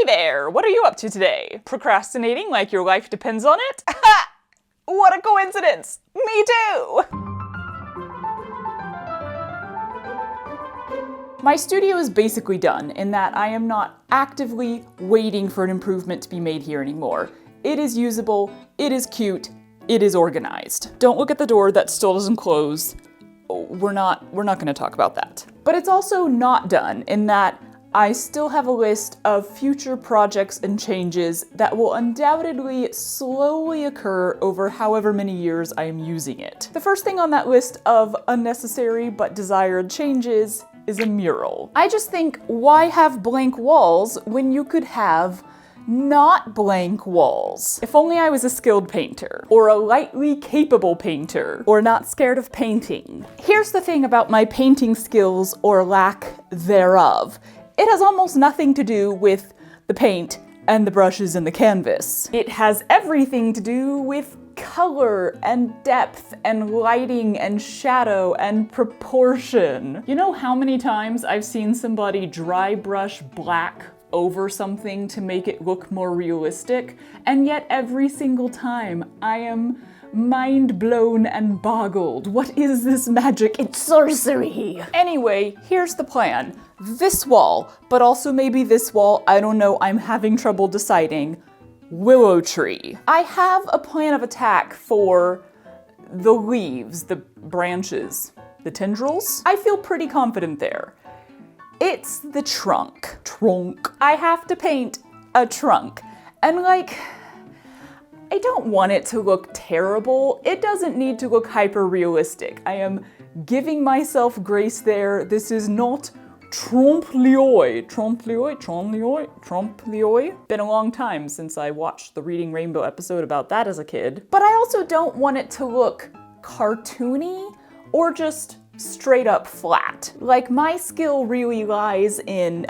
there! What are you up to today? Procrastinating like your life depends on it? What a coincidence! Me too! My studio is basically done in that I am not actively waiting for an improvement to be made here anymore. It is usable, it is cute, it is organized. Don't look at the door, that still doesn't close. We're not gonna talk about that. But it's also not done in that I still have a list of future projects and changes that will undoubtedly slowly occur over however many years I am using it. The first thing on that list of unnecessary but desired changes is a mural. I just think, why have blank walls when you could have not blank walls? If only I was a skilled painter, or a lightly capable painter, or not scared of painting. Here's the thing about my painting skills or lack thereof. It has almost nothing to do with the paint and the brushes and the canvas. It has everything to do with color and depth and lighting and shadow and proportion. You know how many times I've seen somebody dry brush black over something to make it look more realistic? And yet every single time I am mind blown and boggled. What is this magic? It's sorcery! Anyway, here's the plan. This wall, but also maybe this wall, I don't know, I'm having trouble deciding. Willow tree. I have a plan of attack for the leaves, the branches, the tendrils. I feel pretty confident there. It's the trunk. I have to paint a trunk. And like, I don't want it to look terrible. It doesn't need to look hyper realistic. I am giving myself grace there. This is not trompe-l'oeil. Been a long time since I watched the Reading Rainbow episode about that as a kid. But I also don't want it to look cartoony or just straight up flat. Like, my skill really lies in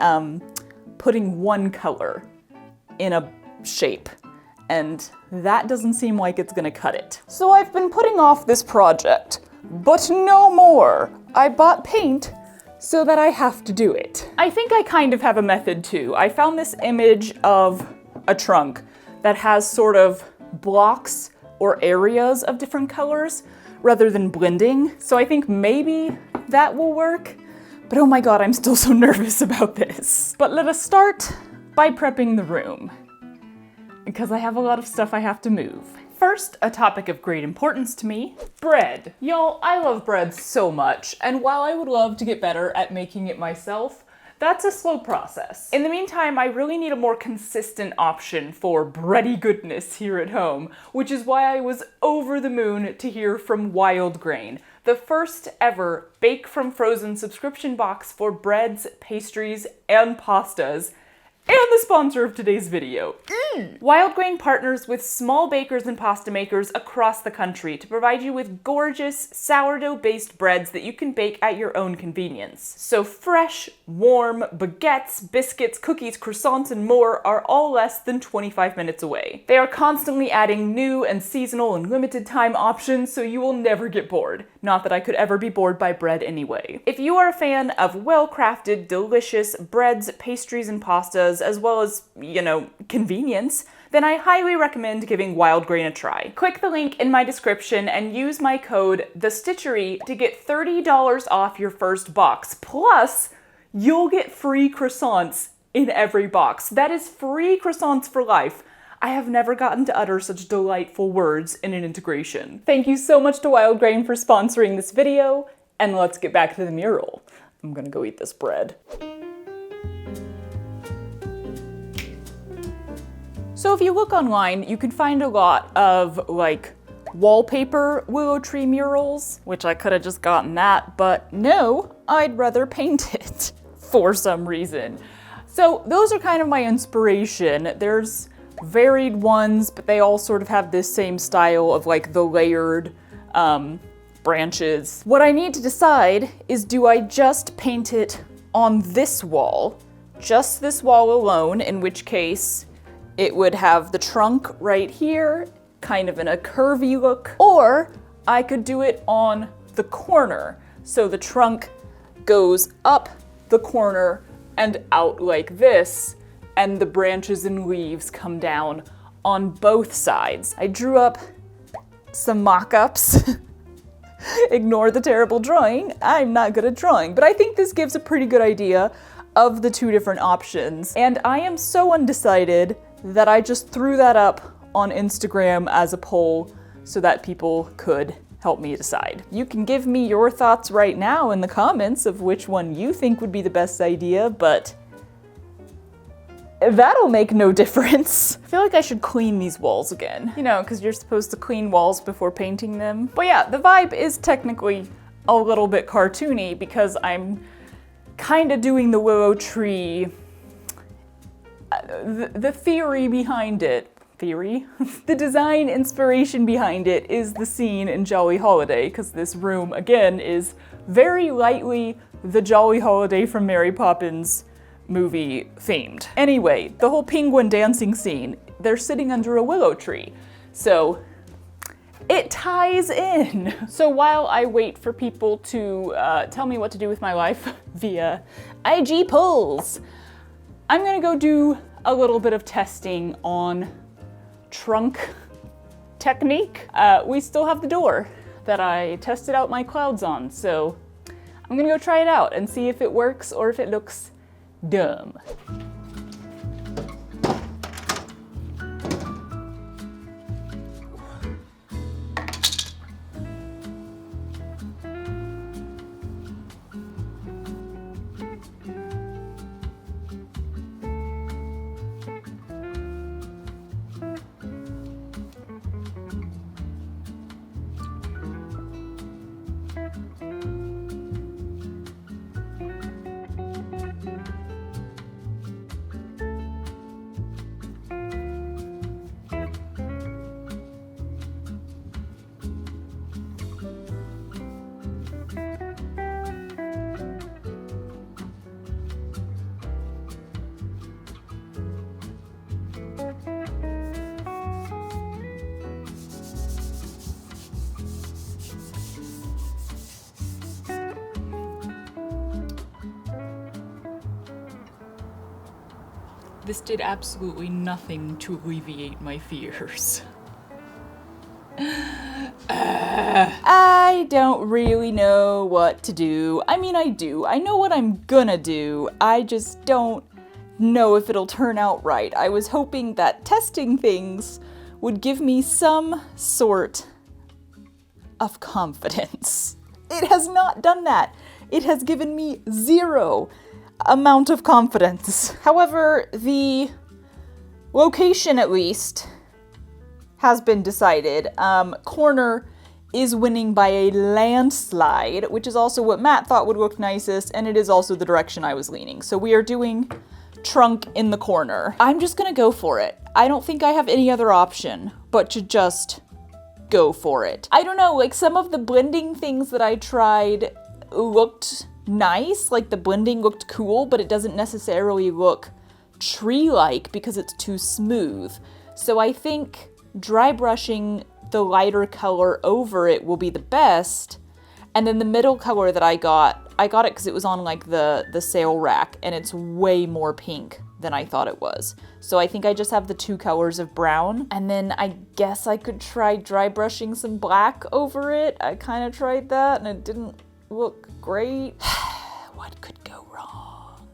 putting one color in a shape, and that doesn't seem like it's gonna cut it. So I've been putting off this project, but no more. I bought paint so that I have to do it. I think I kind of have a method too. I found this image of a trunk that has sort of blocks or areas of different colors rather than blending. So I think maybe that will work. But oh my god, I'm still so nervous about this. But let us start by prepping the room, because I have a lot of stuff I have to move. First, a topic of great importance to me, bread. Y'all, I love bread so much, and while I would love to get better at making it myself, that's a slow process. In the meantime, I really need a more consistent option for bready goodness here at home, which is why I was over the moon to hear from Wild Grain, the first ever bake from frozen subscription box for breads, pastries, and pastas, and the sponsor of today's video. Wild Grain partners with small bakers and pasta makers across the country to provide you with gorgeous sourdough-based breads that you can bake at your own convenience. So fresh, warm baguettes, biscuits, cookies, croissants, and more are all less than 25 minutes away. They are constantly adding new and seasonal and limited time options, so you will never get bored. Not that I could ever be bored by bread anyway. If you are a fan of well-crafted, delicious breads, pastries, and pastas, as well as, you know, convenience, then I highly recommend giving Wild Grain a try. Click the link in my description and use my code THESTITCHERY to get $30 off your first box. Plus, you'll get free croissants in every box. That is free croissants for life. I have never gotten to utter such delightful words in an integration. Thank you so much to Wild Grain for sponsoring this video, and let's get back to the mural. I'm gonna go eat this bread. So if you look online, you can find a lot of like wallpaper willow tree murals, which I could have just gotten that, but no, I'd rather paint it for some reason. So those are kind of my inspiration. There's varied ones, but they all sort of have this same style of like the layered branches. What I need to decide is, do I just paint it on this wall, just this wall alone, in which case it would have the trunk right here, kind of in a curvy look, or I could do it on the corner. So the trunk goes up the corner and out like this, and the branches and leaves come down on both sides. I drew up some mock-ups. Ignore the terrible drawing. I'm not good at drawing, but I think this gives a pretty good idea of the two different options. And I am so undecided that I just threw that up on Instagram as a poll so that people could help me decide. You can give me your thoughts right now in the comments of which one you think would be the best idea, but that'll make no difference. I feel like I should clean these walls again. You know, because you're supposed to clean walls before painting them. But yeah, the vibe is technically a little bit cartoony because I'm kind of doing the willow tree. The theory behind it. The design inspiration behind it is the scene in Jolly Holiday, because this room, again, is very lightly the Jolly Holiday from Mary Poppins movie themed. Anyway, the whole penguin dancing scene, they're sitting under a willow tree. So it ties in. So while I wait for people to tell me what to do with my life via IG polls, I'm gonna go do a little bit of testing on trunk technique. We still have the door that I tested out my clouds on, so I'm gonna go try it out and see if it works or if it looks dumb. This did absolutely nothing to alleviate my fears. I don't really know what to do. I mean, I do. I know what I'm gonna do. I just don't know if it'll turn out right. I was hoping that testing things would give me some sort of confidence. It has not done that. It has given me zero amount of confidence. However, the location at least has been decided. Corner is winning by a landslide, which is also what Matt thought would look nicest, and it is also the direction I was leaning. So we are doing trunk in the corner. I'm just gonna go for it. I don't think I have any other option but to just go for it. I don't know, like some of the blending things that I tried looked nice, like the blending looked cool, but it doesn't necessarily look tree-like because it's too smooth. So I think dry brushing the lighter color over it will be the best. And then the middle color that I got it because it was on like the sale rack, and it's way more pink than I thought it was. So I think I just have the two colors of brown, and then I guess I could try dry brushing some black over it. I kind of tried that and it didn't look great. What could go wrong?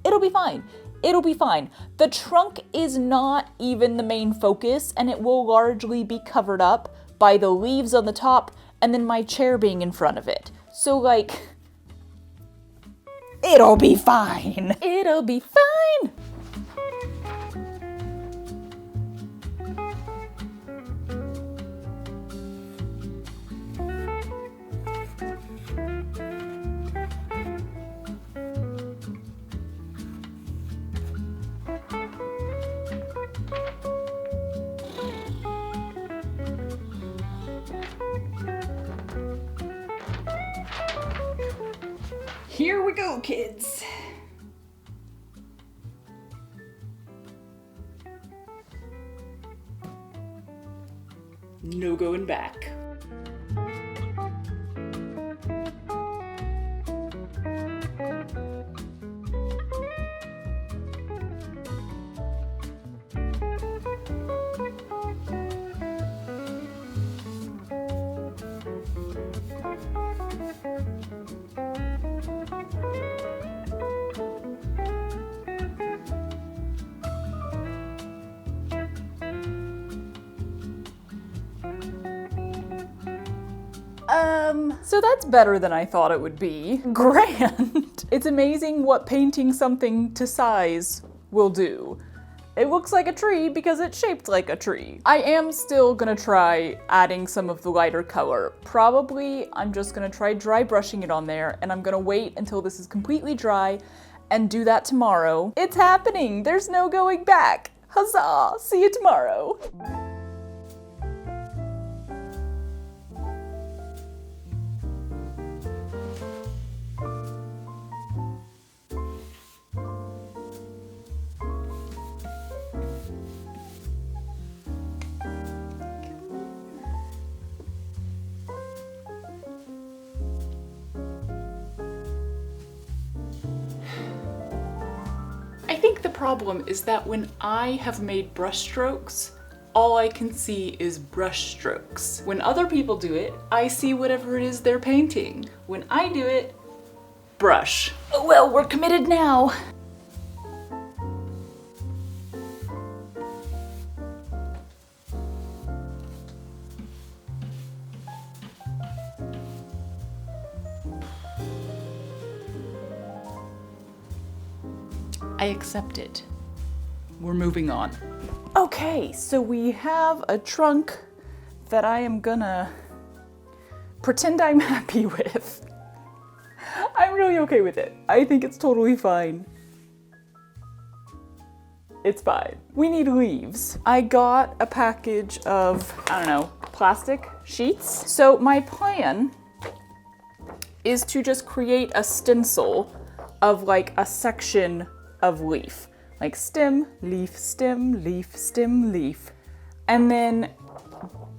It'll be fine. It'll be fine. The trunk is not even the main focus, and it will largely be covered up by the leaves on the top and then my chair being in front of it. So like, it'll be fine. It'll be fine. Here we go, kids. No going back. So that's better than I thought it would be. Grand! It's amazing what painting something to size will do. It looks like a tree because it's shaped like a tree. I am still gonna try adding some of the lighter color. Probably I'm just gonna try dry brushing it on there, and I'm gonna wait until this is completely dry and do that tomorrow. It's happening! There's no going back! Huzzah! See you tomorrow! I think the problem is that when I have made brush strokes, all I can see is brush strokes. When other people do it, I see whatever it is they're painting. When I do it, brush. Oh well, we're committed now. I accept it. We're moving on. Okay, so we have a trunk that I am gonna pretend I'm happy with. I'm really okay with it. I think it's totally fine. It's fine. We need leaves. I got a package of, I don't know, plastic sheets. So my plan is to just create a stencil of like a section of leaf, like stem, leaf, stem, leaf, stem, leaf. And then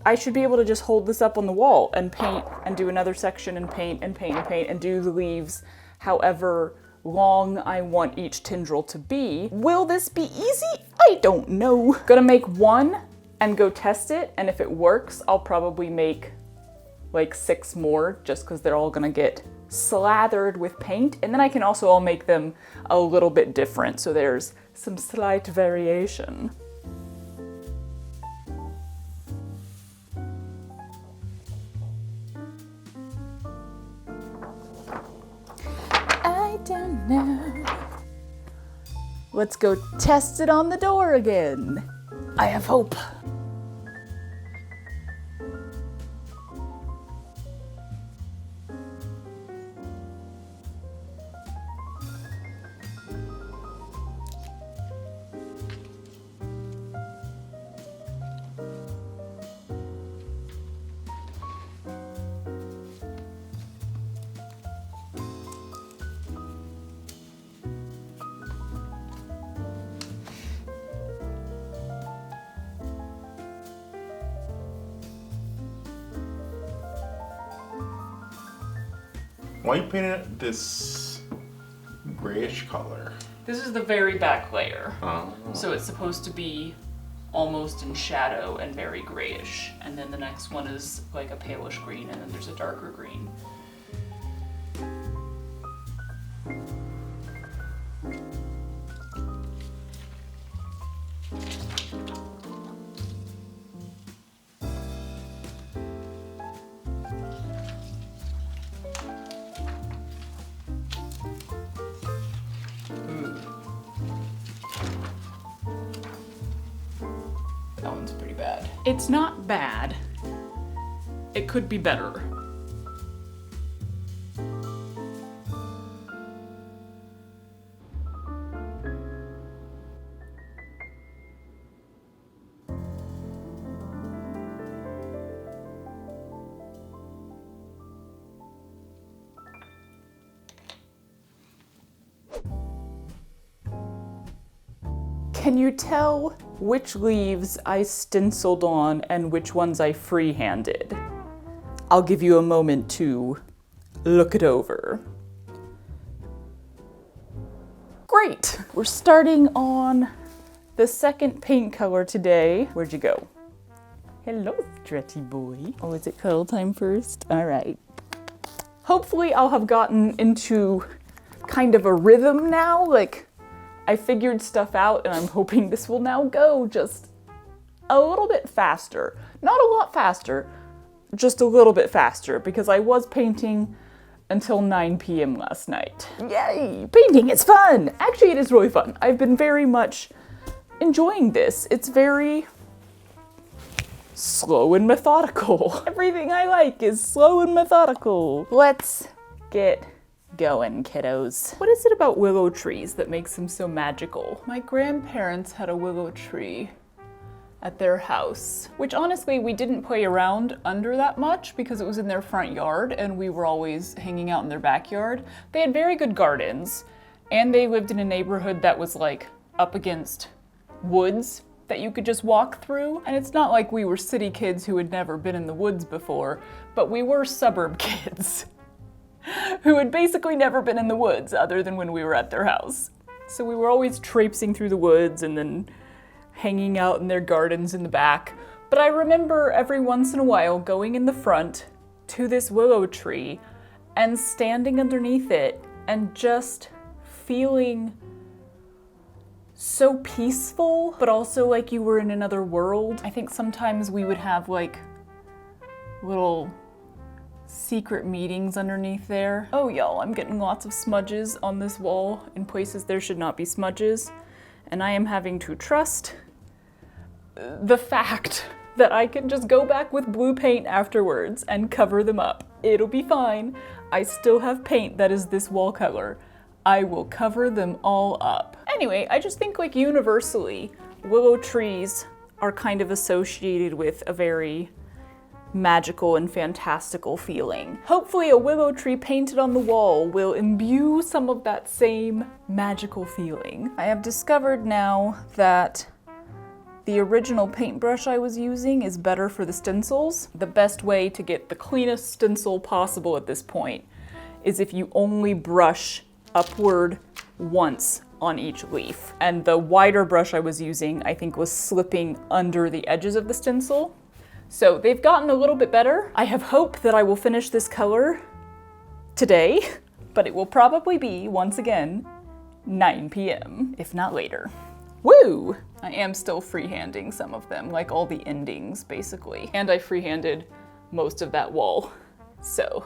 I should be able to just hold this up on the wall and paint and do another section and paint and paint and paint and do the leaves however long I want each tendril to be. Will this be easy? I don't know. Gonna make one and go test it, and if it works, I'll probably make like 6 more just because they're all gonna get slathered with paint, and then I can also all make them a little bit different, so there's some slight variation. I don't know. Let's go test it on the door again. I have hope. Why you painted it this grayish color? This is the very back layer. Oh. So it's supposed to be almost in shadow and very grayish. And then the next one is like a palish green, and then there's a darker green. That one's pretty bad. It's not bad. It could be better. Can you tell which leaves I stenciled on and which ones I freehanded? I'll give you a moment to look it over. Great! We're starting on the second paint color today. Where'd you go? Hello, stretchy boy. Oh, is it cuddle time first? All right. Hopefully I'll have gotten into kind of a rhythm now, like I figured stuff out, and I'm hoping this will now go just a little bit faster. Not a lot faster, just a little bit faster because I was painting until 9 p.m. last night. Yay! Painting is fun! Actually, it is really fun. I've been very much enjoying this. It's very slow and methodical. Everything I like is slow and methodical. Let's get going, kiddos. What is it about willow trees that makes them so magical? My grandparents had a willow tree at their house, which honestly we didn't play around under that much because it was in their front yard and we were always hanging out in their backyard. They had very good gardens and they lived in a neighborhood that was like up against woods that you could just walk through. And it's not like we were city kids who had never been in the woods before, but we were suburb kids who had basically never been in the woods other than when we were at their house. So we were always traipsing through the woods and then hanging out in their gardens in the back. But I remember every once in a while going in the front to this willow tree and standing underneath it and just feeling so peaceful, but also like you were in another world. I think sometimes we would have like little secret meetings underneath there. Oh y'all, I'm getting lots of smudges on this wall in places there should not be smudges, and I am having to trust the fact that I can just go back with blue paint afterwards and cover them up. It'll be fine. I still have paint that is this wall color. I will cover them all up. Anyway, I just think like universally, willow trees are kind of associated with a very magical and fantastical feeling. Hopefully a willow tree painted on the wall will imbue some of that same magical feeling. I have discovered now that the original paintbrush I was using is better for the stencils. The best way to get the cleanest stencil possible at this point is if you only brush upward once on each leaf. And the wider brush I was using, I think, was slipping under the edges of the stencil. So they've gotten a little bit better. I have hope that I will finish this color today, but it will probably be, once again, 9 p.m., if not later. Woo! I am still freehanding some of them, like all the endings, basically. And I freehanded most of that wall, so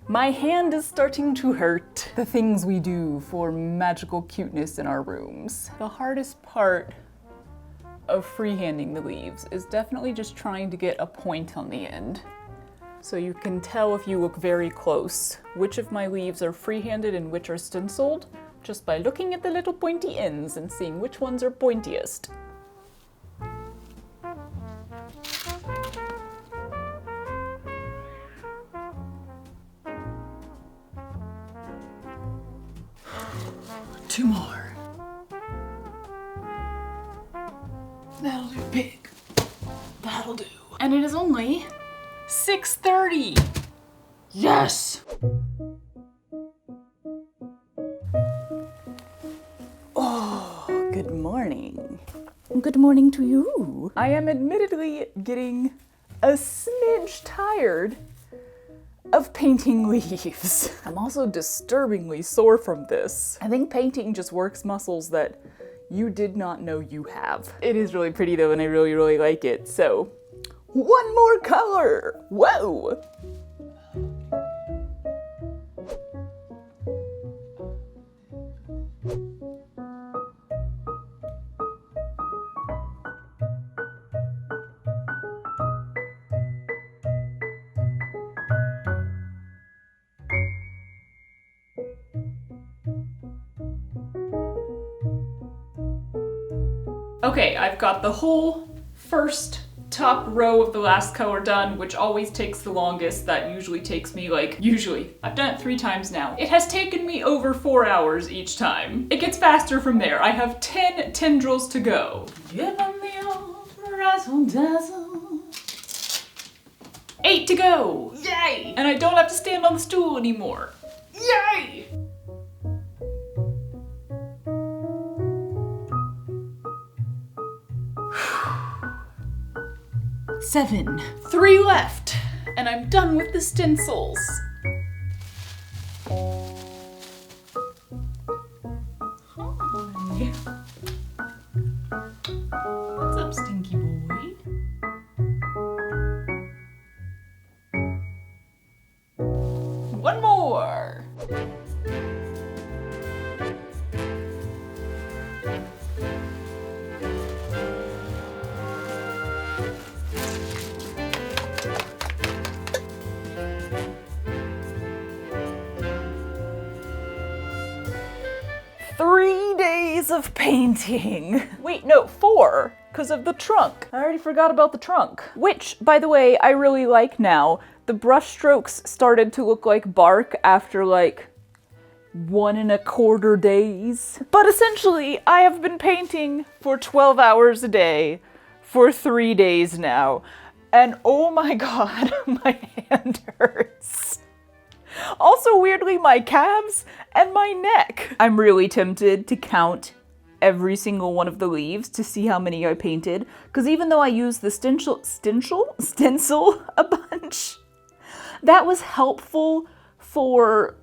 my hand is starting to hurt. The things we do for magical cuteness in our rooms. The hardest part of freehanding the leaves is definitely just trying to get a point on the end. So you can tell if you look very close which of my leaves are freehanded and which are stenciled, just by looking at the little pointy ends and seeing which ones are pointiest. Two more. That'll do, pig. That'll do. And it is only 6:30. Yes! Oh, good morning. Good morning to you. I am admittedly getting a smidge tired of painting leaves. I'm also disturbingly sore from this. I think painting just works muscles that you did not know you have. It is really pretty though, and I really, really like it. So, one more color! Whoa! Okay, I've got the whole first top row of the last color done, which always takes the longest. That usually takes me I've done it 3 times now. It has taken me over 4 hours each time. It gets faster from there. I have 10 tendrils to go. Give them the old razzle dazzle. 8 to go. Yay! And I don't have to stand on the stool anymore. Yay! Seven. 3 left, and I'm done with the stencils. Hi. What's up, stinky boy? hours of painting. Wait, no, 4, because of the trunk. I already forgot about the trunk. Which, by the way, I really like now. The brush strokes started to look like bark after like 1.25 days. But essentially, I have been painting for 12 hours a day for 3 days now. And oh my god, my hand hurts. Also, weirdly, my calves and my neck. I'm really tempted to count every single one of the leaves to see how many I painted. Because even though I used the stencil a bunch, that was helpful for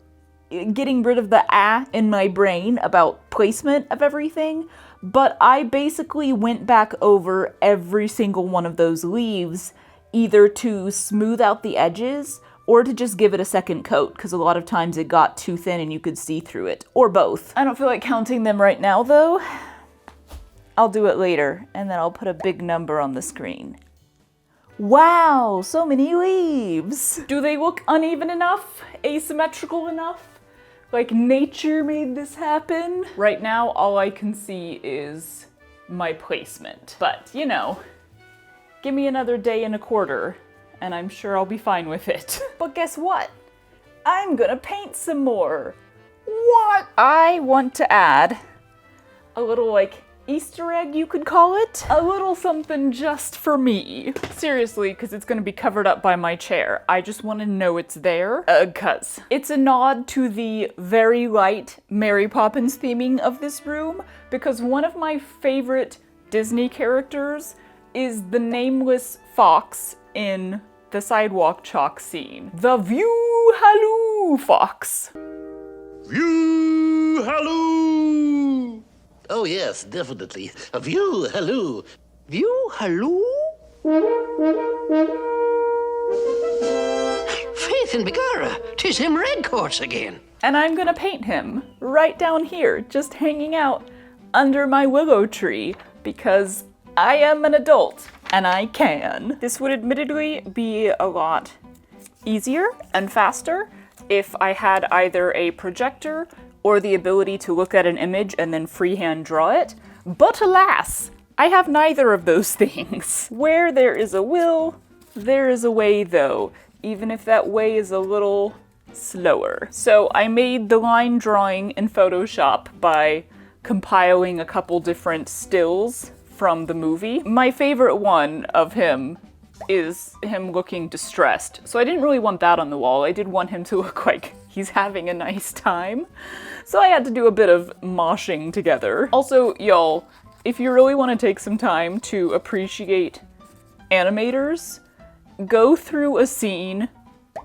getting rid of the in my brain about placement of everything. But I basically went back over every single one of those leaves, either to smooth out the edges or to just give it a second coat, because a lot of times it got too thin and you could see through it, or both. I don't feel like counting them right now though. I'll do it later, and then I'll put a big number on the screen. Wow, so many leaves! Do they look uneven enough? Asymmetrical enough? Like nature made this happen? Right now, all I can see is my placement. But, you know, give me another day and a quarter, and I'm sure I'll be fine with it. But guess what? I'm gonna paint some more. What? I want to add a little, like, Easter egg, you could call it? A little something just for me. Seriously, because it's gonna be covered up by my chair. I just want to know it's there. 'Cause it's a nod to the very light Mary Poppins theming of this room, because one of my favorite Disney characters is the nameless fox in the sidewalk chalk scene. The View Halloo Fox. View Halloo! Oh yes, definitely. A view halloo. View halloo? Faith in Begorra, 'tis him Redcoats again. And I'm gonna paint him right down here, just hanging out under my willow tree, because I am an adult and I can. This would admittedly be a lot easier and faster if I had either a projector or the ability to look at an image and then freehand draw it. But alas, I have neither of those things. Where there is a will, there is a way though, even if that way is a little slower. So I made the line drawing in Photoshop by compiling a couple different stills from the movie. My favorite one of him is him looking distressed. So I didn't really want that on the wall. I did want him to look like he's having a nice time. So I had to do a bit of moshing together. Also, y'all, if you really want to take some time to appreciate animators, go through a scene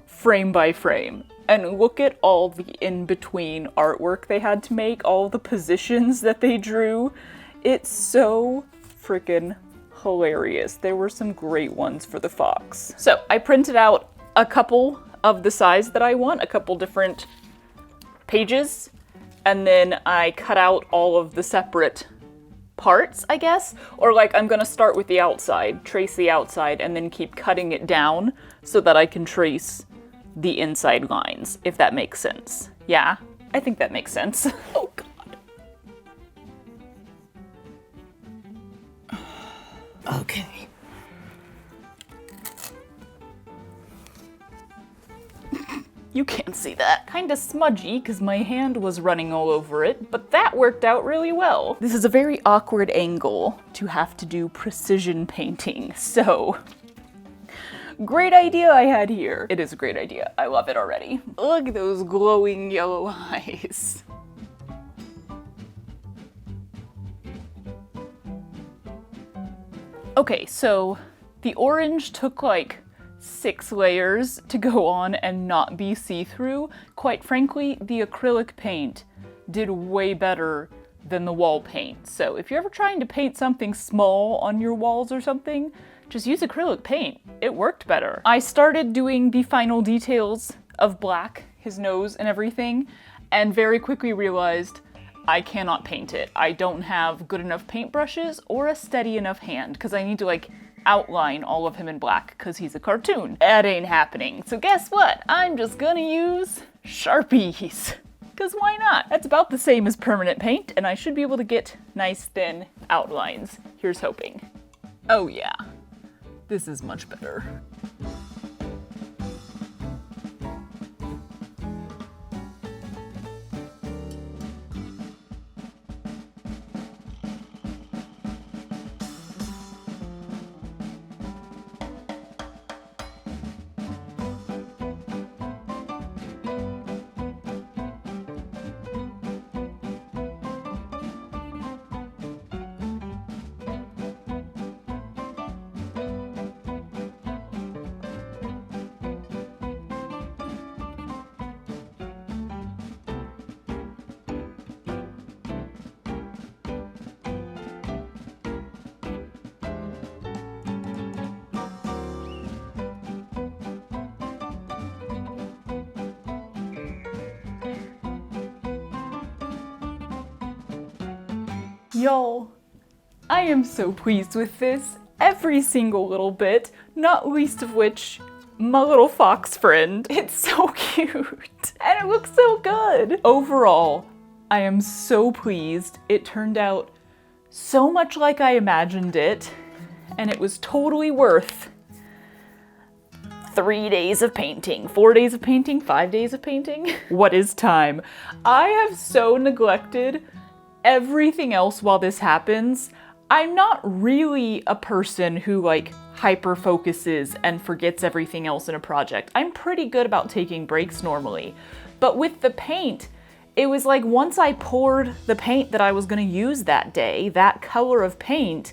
frame by frame and look at all the in-between artwork they had to make, all the positions that they drew. It's so freaking hilarious. There were some great ones for the fox. So I printed out a couple of the size that I want, a couple different pages, and then I cut out all of the separate parts, I guess, or like I'm gonna start with the outside, trace the outside, and then keep cutting it down so that I can trace the inside lines, if that makes sense. Yeah, I think that makes sense. Oh god. Okay. You can't see that. Kinda smudgy because my hand was running all over it, but that worked out really well. This is a very awkward angle to have to do precision painting, so great idea I had here. It is a great idea. I love it already. Look at those glowing yellow eyes. Okay, so the orange took like 6 layers to go on and not be see-through. Quite frankly, the acrylic paint did way better than the wall paint. So if you're ever trying to paint something small on your walls or something, just use acrylic paint. It worked better. I started doing the final details of Black, his nose and everything, and very quickly realized I cannot paint it. I don't have good enough paintbrushes or a steady enough hand, because I need to like outline all of him in black because he's a cartoon. That ain't happening. So guess what? I'm just gonna use Sharpies. because why not? That's about the same as permanent paint, and I should be able to get nice thin outlines. Here's hoping. Oh yeah, this is much better. Y'all, I am so pleased with this. Every single little bit, not least of which my little fox friend. It's so cute and it looks so good. Overall, I am so pleased. It turned out so much like I imagined it, and it was totally worth 3 days of painting, 4 days of painting, 5 days of painting. What is time? I have so neglected everything else while this happens. I'm not really a person who like hyper focuses and forgets everything else in a project. I'm pretty good about taking breaks normally. But with the paint, it was like once I poured the paint that I was gonna use that day, that color of paint,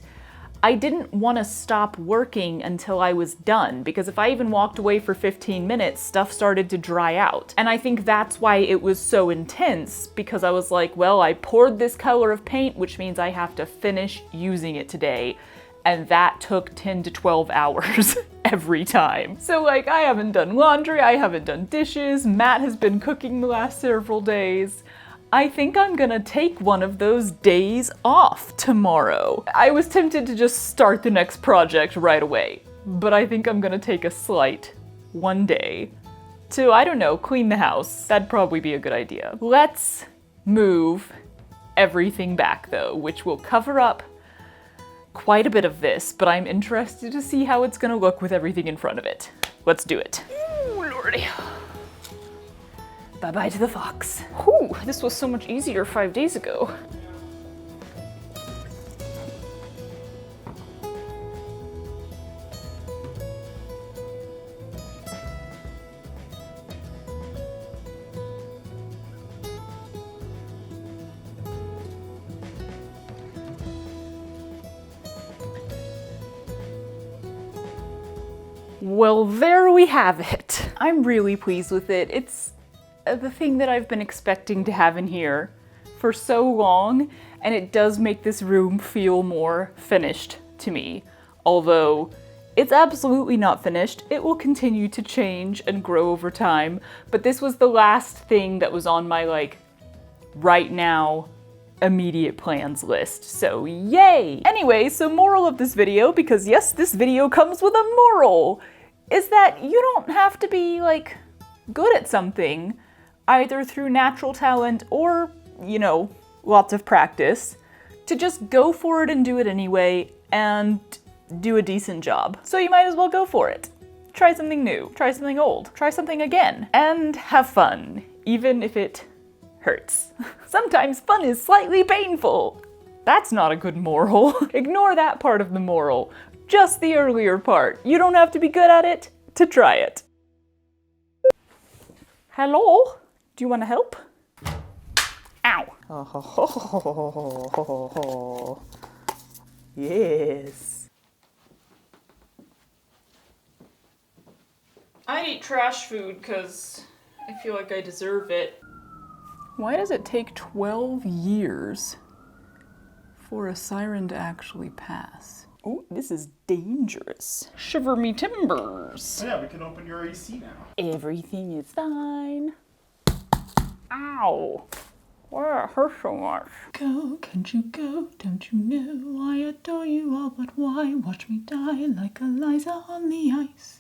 I didn't want to stop working until I was done, because if I even walked away for 15 minutes, stuff started to dry out. And I think that's why it was so intense, because I was like, well, I poured this color of paint, which means I have to finish using it today. And that took 10 to 12 hours every time. So like, I haven't done laundry, I haven't done dishes, Matt has been cooking the last several days. I think I'm gonna take one of those days off tomorrow. I was tempted to just start the next project right away, but I think I'm gonna take a slight one day to, I don't know, clean the house. That'd probably be a good idea. Let's move everything back though, which will cover up quite a bit of this, but I'm interested to see how it's gonna look with everything in front of it. Let's do it. Ooh, lordy. Bye-bye to the fox. Whew, this was so much easier 5 days ago. Well, there we have it. I'm really pleased with it. It's the thing that I've been expecting to have in here for so long, and it does make this room feel more finished to me. Although it's absolutely not finished, it will continue to change and grow over time, but this was the last thing that was on my like right now immediate plans list, so yay! Anyway, so moral of this video, because yes, this video comes with a moral, is that you don't have to be like good at something either through natural talent or, you know, lots of practice, to just go for it and do it anyway and do a decent job. So you might as well go for it. Try something new, try something old, try something again, and have fun, even if it hurts. Sometimes fun is slightly painful. That's not a good moral. Ignore that part of the moral, just the earlier part. You don't have to be good at it to try it. Hello? Do you want to help? Ow. Oh, yes. I eat trash food because I feel like I deserve it. Why does it take 12 years for a siren to actually pass? Oh, this is dangerous. Shiver me timbers. Oh yeah, we can open your AC now. Everything is fine. Ow. Why it hurts so much? Go, can't you go? Don't you know I adore you all, but why watch me die like Eliza on the ice?